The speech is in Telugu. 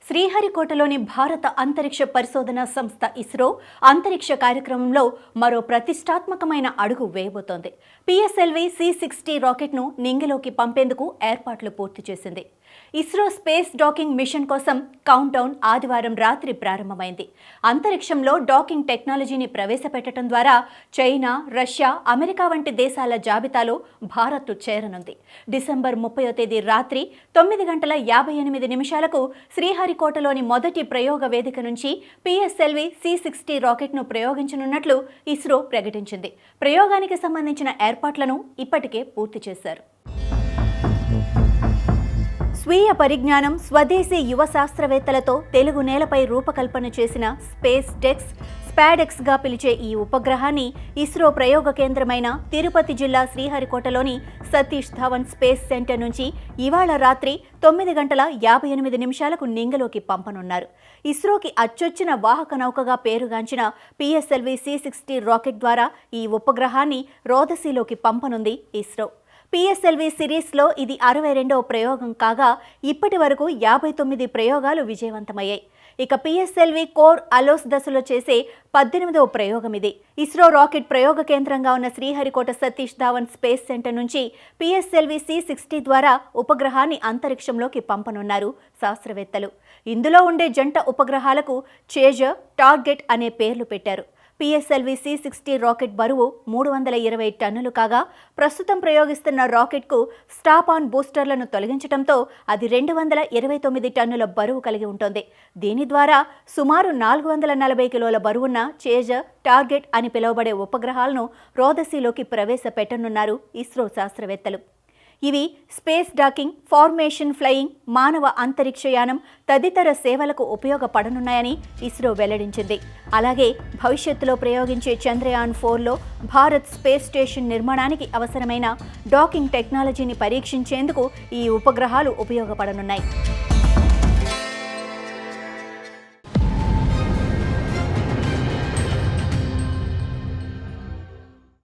శ్రీహరికోటలోని భారత అంతరిక్ష పరిశోధన సంస్థ ఇస్రో అంతరిక్ష కార్యక్రమంలో మరో ప్రతిష్టాత్మకమైన అడుగు వేయబోతోంది. పిఎస్ఎల్వి C-60 రాకెట్ను నింగిలోకి పంపేందుకు ఏర్పాట్లు పూర్తి చేసింది. ఇస్రో స్పేస్ డాకింగ్ మిషన్ కోసం కౌంట్ డౌన్ ఆదివారం రాత్రి ప్రారంభమైంది. అంతరిక్షంలో డాకింగ్ టెక్నాలజీని ప్రవేశపెట్టడం ద్వారా చైనా, రష్యా, అమెరికా వంటి దేశాల జాబితాలో భారత్ చేరనుంది. డిసెంబర్ 30వ తేదీ రాత్రి 9:58 శ్రీహరికోటలోని మొదటి ప్రయోగ వేదిక నుంచి పిఎస్ఎల్వి C-60 రాకెట్ను ప్రయోగించనున్నట్లు ఇస్రో ప్రకటించింది. ప్రయోగానికి సంబంధించిన ఏర్పాట్లను ఇప్పటికే పూర్తి చేశారు. స్వీయ పరిజ్ఞానం, స్వదేశీ యువ శాస్త్రవేత్తలతో తెలుగు నేలపై రూపకల్పన చేసిన స్పేస్ డెక్స్ స్పాడెక్స్గా పిలిచే ఈ ఉపగ్రహాన్ని ఇస్రో ప్రయోగ కేంద్రమైన తిరుపతి జిల్లా శ్రీహరికోటలోని సతీష్ ధావన్ స్పేస్ సెంటర్ నుంచి ఇవాళ రాత్రి 9:58 నింగిలోకి పంపనున్నారు. ఇస్రోకి అచ్చొచ్చిన వాహక నౌకగా పేరుగాంచిన పిఎస్ఎల్వి C-60 రాకెట్ ద్వారా ఈ ఉపగ్రహాన్ని రోదసీలోకి పంపనుంది ఇస్రో. పిఎస్ఎల్వి సిరీస్లో ఇది 62వ ప్రయోగం కాగా ఇప్పటి వరకు 59 ప్రయోగాలు విజయవంతమయ్యాయి. ఇక పిఎస్ఎల్వి కోర్ అలోస్ దశలో చేసే 18వ ప్రయోగం ఇది. ఇస్రో రాకెట్ ప్రయోగ కేంద్రంగా ఉన్న శ్రీహరికోట సతీష్ ధావన్ స్పేస్ సెంటర్ నుంచి పిఎస్ఎల్వి C-60 ద్వారా ఉపగ్రహాన్ని అంతరిక్షంలోకి పంపనున్నారు శాస్త్రవేత్తలు. ఇందులో ఉండే జంట ఉపగ్రహాలకు చేజర్, టార్గెట్ అనే పేర్లు పెట్టారు. పిఎస్ఎల్వి C-60 రాకెట్ బరువు 320 టన్నులు కాగా ప్రస్తుతం ప్రయోగిస్తున్న రాకెట్కు స్టాప్ ఆన్ బూస్టర్లను తొలగించడంతో అది 229 టన్నుల బరువు కలిగి ఉంటుంది. దీని ద్వారా సుమారు 440 కిలోల బరువున్న చేజర్, టార్గెట్ అని పిలువబడే ఉపగ్రహాలను రోదసీలోకి ప్రవేశపెట్టనున్నారు ఇస్రో శాస్త్రవేత్తలు. ఇవి స్పేస్ డాకింగ్, ఫార్మేషన్ ఫ్లయింగ్, మానవ అంతరిక్షయానం తదితర సేవలకు ఉపయోగపడనున్నాయని ఇస్రో వెల్లడించింది. అలాగే భవిష్యత్తులో ప్రయోగించే చంద్రయాన్ 4లో భారత్ స్పేస్ స్టేషన్ నిర్మాణానికి అవసరమైన డాకింగ్ టెక్నాలజీని పరీక్షించేందుకు ఈ ఉపగ్రహాలు ఉపయోగపడనున్నాయి.